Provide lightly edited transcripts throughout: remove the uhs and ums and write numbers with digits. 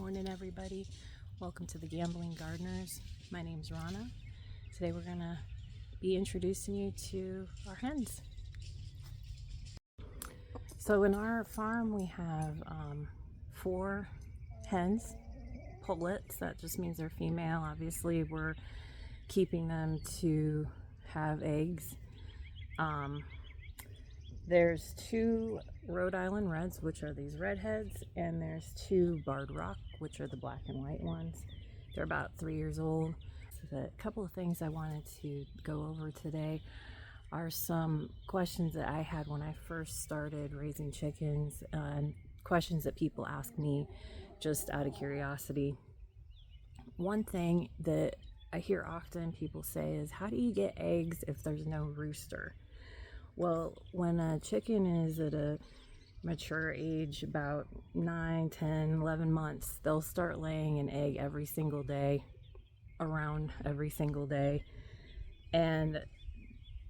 morning, everybody. Welcome to the Gambling Gardeners. My name's Rana. Today we're going to be introducing you to our hens. So in our farm we have 4 hens, pullets. That just means they're female. Obviously we're keeping them to have eggs. There's 2 Rhode Island Reds, which are these redheads, and there's 2 Barred Rock, which are the black and white ones. They're about 3 years old. So a couple of things I wanted to go over today are some questions that I had when I first started raising chickens, and questions that people ask me just out of curiosity. One thing that I hear often people say is, how do you get eggs if there's no rooster? Well, when a chicken is at a mature age, about 9, 10, 11 months, they'll start laying an egg every single day, around every single day. And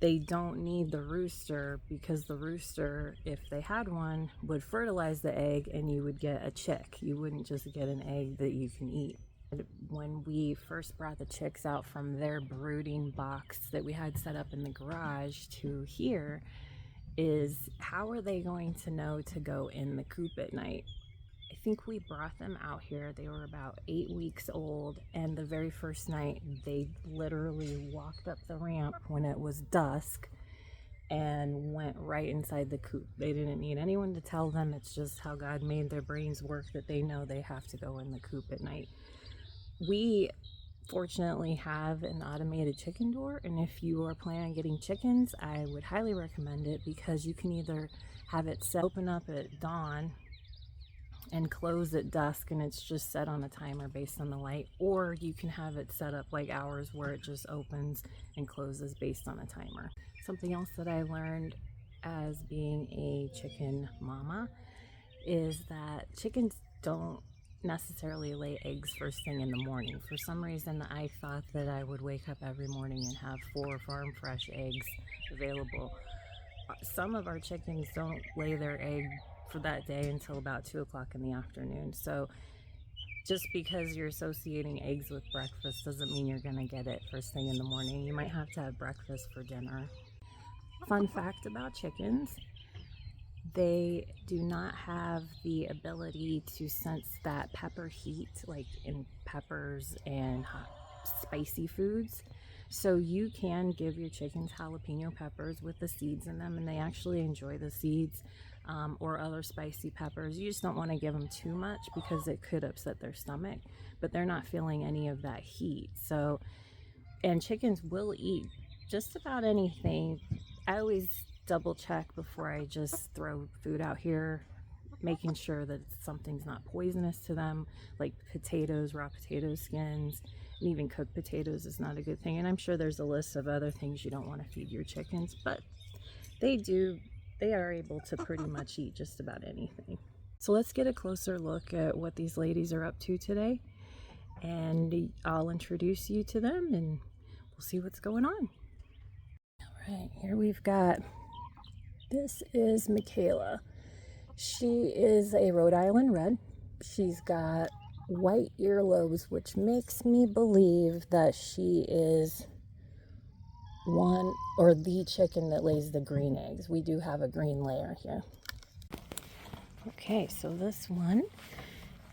they don't need the rooster, because the rooster, if they had one, would fertilize the egg and you would get a chick. You wouldn't just get an egg that you can eat. When we first brought the chicks out from their brooding box that we had set up in the garage to here, is how are they going to know to go in the coop at night? I think we brought them out here, they were about 8 weeks old, and the very first night they literally walked up the ramp when it was dusk and went right inside the coop. They didn't need anyone to tell them. It's just how God made their brains work, that they know they have to go in the coop at night. We fortunately have an automated chicken door, and if you are planning on getting chickens, I would highly recommend it, because you can either have it open up at dawn and close at dusk, and it's just set on a timer based on the light, or you can have it set up like ours where it just opens and closes based on a timer. Something else that I learned as being a chicken mama is that chickens don't necessarily lay eggs first thing in the morning. For some reason I thought that I would wake up every morning and have 4 farm fresh eggs available. Some of our chickens don't lay their egg for that day until about 2 o'clock in the afternoon. So just because you're associating eggs with breakfast doesn't mean you're going to get it first thing in the morning. You might have to have breakfast for dinner. Fun fact about chickens: they do not have the ability to sense that pepper heat, like in peppers and hot, spicy foods. So you can give your chickens jalapeno peppers with the seeds in them, and they actually enjoy the seeds, or other spicy peppers. You just don't want to give them too much because it could upset their stomach, but they're not feeling any of that heat. So, and chickens will eat just about anything. I always double check before I just throw food out here, making sure that something's not poisonous to them, like potatoes, raw potato skins, and even cooked potatoes is not a good thing. And I'm sure there's a list of other things you don't want to feed your chickens, but they are able to pretty much eat just about anything. So let's get a closer look at what these ladies are up to today, and I'll introduce you to them and we'll see what's going on. All right, here we've got, this is Michaela. She is a Rhode Island Red. She's got white earlobes, which makes me believe that she is one or the chicken that lays the green eggs. We do have a green layer here. Okay, so this one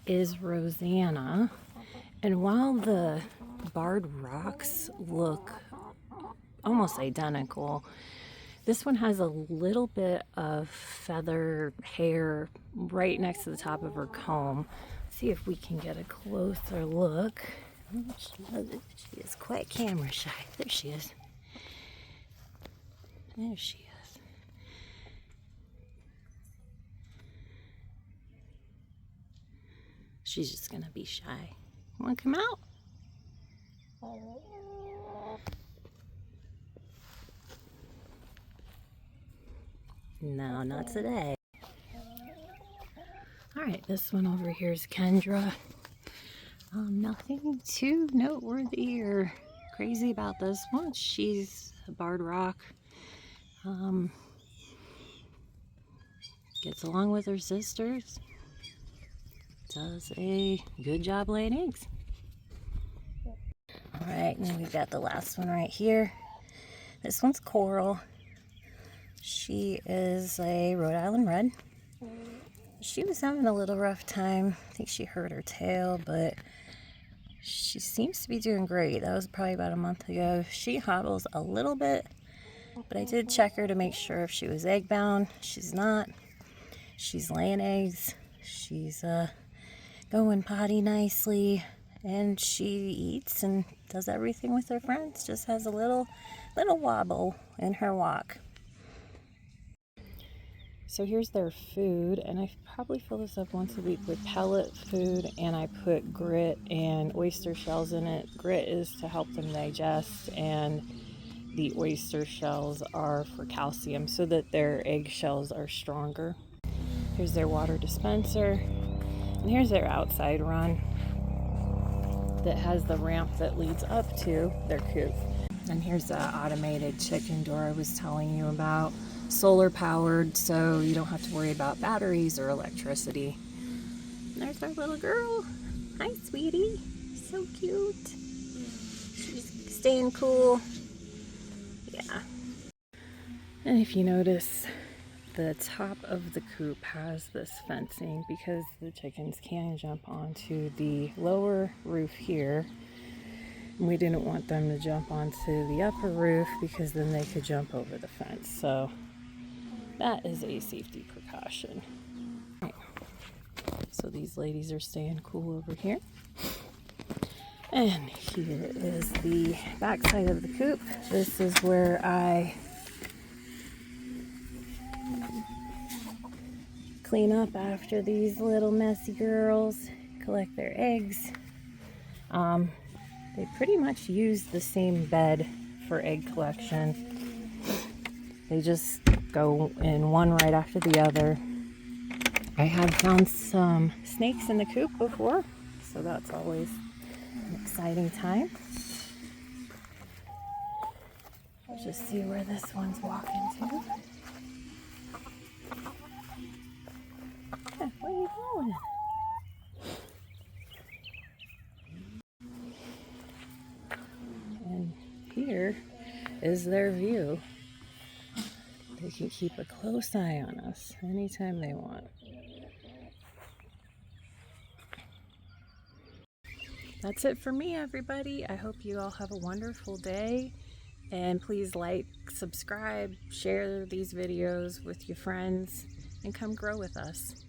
is Rosanna. And while the Barred Rocks look almost identical, this one has a little bit of feather hair right next to the top of her comb. Let's see if we can get a closer look. She is quite camera shy. There she is. There she is. She's just gonna be shy. Wanna come out? No, not today. Alright, this one over here is Kendra. Nothing too noteworthy or crazy about this one. She's a Barred Rock. Gets along with her sisters. does a good job laying eggs. Alright, and we've got the last one right here. This one's Coral. She is a Rhode Island Red. She was having a little rough time. I think she hurt her tail, but she seems to be doing great. That was probably about a month ago. She hobbles a little bit, but I did check her to make sure if she was egg bound. She's not. She's laying eggs. She's going potty nicely, and she eats and does everything with her friends. Just has a little wobble in her walk. So here's their food, and I probably fill this up once a week with pellet food, and I put grit and oyster shells in it. Grit is to help them digest, and the oyster shells are for calcium so that their egg shells are stronger. Here's their water dispenser, and here's their outside run that has the ramp that leads up to their coop. And here's the automated chicken door I was telling you about. Solar powered, so you don't have to worry about batteries or electricity. And there's our little girl. Hi, sweetie. So cute. She's staying cool. Yeah. And if you notice, the top of the coop has this fencing because the chickens can jump onto the lower roof here. And we didn't want them to jump onto the upper roof because then they could jump over the fence. So that is a safety precaution. Right. So these ladies are staying cool over here. And here is the back side of the coop. This is where I clean up after these little messy girls, collect their eggs. They pretty much use the same bed for egg collection. They just go in one right after the other. I have found some snakes in the coop before, so that's always an exciting time. Let's just see where this one's walking to. Yeah, where are you going? And here is their view. They can keep a close eye on us anytime they want. That's it for me, everybody. I hope you all have a wonderful day. And please like, subscribe, share these videos with your friends, and come grow with us.